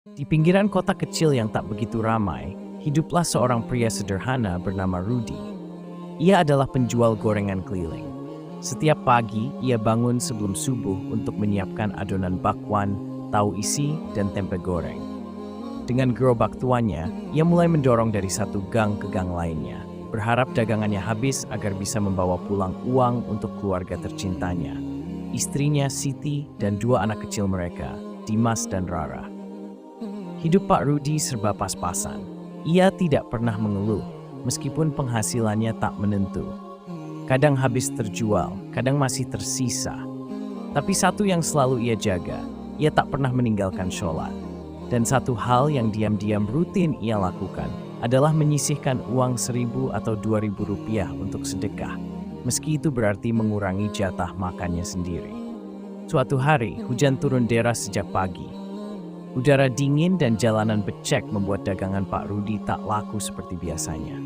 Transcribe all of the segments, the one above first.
Di pinggiran kota kecil yang tak begitu ramai, hiduplah seorang pria sederhana bernama Rudy. Ia adalah penjual gorengan keliling. Setiap pagi, ia bangun sebelum subuh untuk menyiapkan adonan bakwan, tahu isi, dan tempe goreng. Dengan gerobak tuannya, ia mulai mendorong dari satu gang ke gang lainnya, berharap dagangannya habis agar bisa membawa pulang uang untuk keluarga tercintanya, istrinya Siti dan dua anak kecil mereka, Dimas dan Rara. Hidup Pak Rudy serba pas-pasan. Ia tidak pernah mengeluh, meskipun penghasilannya tak menentu. Kadang habis terjual, kadang masih tersisa. Tapi satu yang selalu ia jaga, ia tak pernah meninggalkan sholat. Dan satu hal yang diam-diam rutin ia lakukan adalah menyisihkan uang 1.000 atau 2.000 rupiah untuk sedekah, meski itu berarti mengurangi jatah makannya sendiri. Suatu hari, hujan turun deras sejak pagi. Udara dingin dan jalanan becek membuat dagangan Pak Rudy tak laku seperti biasanya.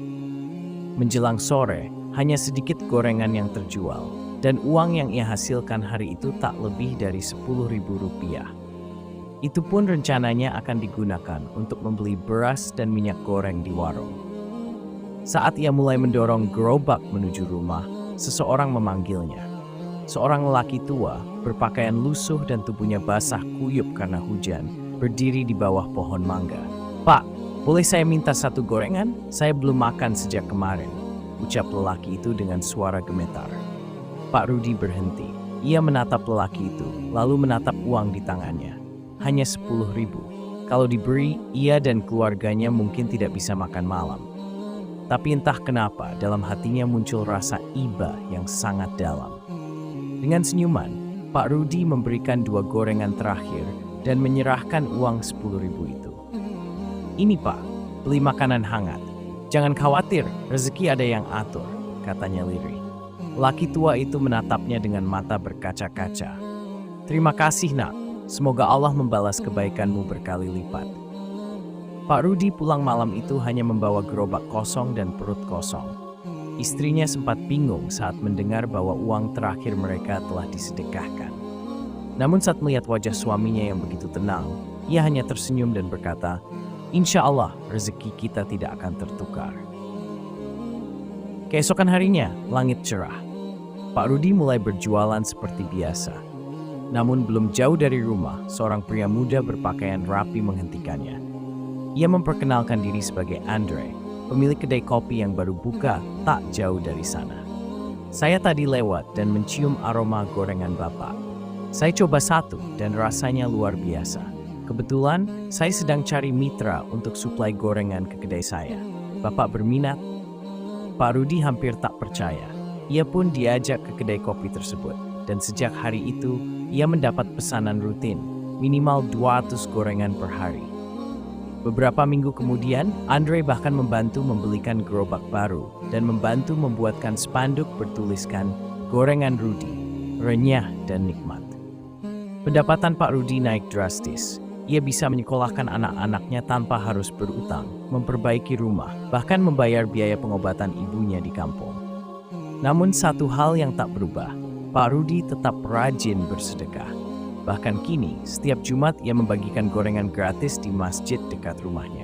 Menjelang sore, hanya sedikit gorengan yang terjual, dan uang yang ia hasilkan hari itu tak lebih dari 10.000 rupiah. Itu pun rencananya akan digunakan untuk membeli beras dan minyak goreng di warung. Saat ia mulai mendorong gerobak menuju rumah, seseorang memanggilnya. Seorang lelaki tua, berpakaian lusuh dan tubuhnya basah kuyup karena hujan, berdiri di bawah pohon mangga. "Pak, boleh saya minta satu gorengan? Saya belum makan sejak kemarin," ucap lelaki itu dengan suara gemetar. Pak Rudy berhenti. Ia menatap lelaki itu, lalu menatap uang di tangannya. Hanya 10.000. Kalau diberi, ia dan keluarganya mungkin tidak bisa makan malam. Tapi entah kenapa, dalam hatinya muncul rasa iba yang sangat dalam. Dengan senyuman, Pak Rudy memberikan 2 gorengan terakhir dan menyerahkan uang 10.000 itu. "Ini Pak, beli makanan hangat. Jangan khawatir, rezeki ada yang atur," katanya lirih. Laki tua itu menatapnya dengan mata berkaca-kaca. "Terima kasih nak, semoga Allah membalas kebaikanmu berkali lipat." Pak Rudy pulang malam itu hanya membawa gerobak kosong dan perut kosong. Istrinya sempat bingung saat mendengar bahwa uang terakhir mereka telah disedekahkan. Namun saat melihat wajah suaminya yang begitu tenang, ia hanya tersenyum dan berkata, "Insya Allah rezeki kita tidak akan tertukar." Keesokan harinya, langit cerah. Pak Rudy mulai berjualan seperti biasa. Namun belum jauh dari rumah, seorang pria muda berpakaian rapi menghentikannya. Ia memperkenalkan diri sebagai Andre, pemilik kedai kopi yang baru buka tak jauh dari sana. "Saya tadi lewat dan mencium aroma gorengan Bapak. Saya coba satu dan rasanya luar biasa. Kebetulan saya sedang cari mitra untuk suplai gorengan ke kedai saya. Bapak berminat?" Pak Rudy hampir tak percaya. Ia pun diajak ke kedai kopi tersebut. Dan sejak hari itu, ia mendapat pesanan rutin, minimal 200 gorengan per hari. Beberapa minggu kemudian, Andre bahkan membantu membelikan gerobak baru dan membantu membuatkan spanduk bertuliskan "Gorengan Rudy, renyah dan nikmat." Pendapatan Pak Rudy naik drastis. Ia bisa menyekolahkan anak-anaknya tanpa harus berutang, memperbaiki rumah, bahkan membayar biaya pengobatan ibunya di kampung. Namun satu hal yang tak berubah, Pak Rudy tetap rajin bersedekah. Bahkan kini, setiap Jumat ia membagikan gorengan gratis di masjid dekat rumahnya.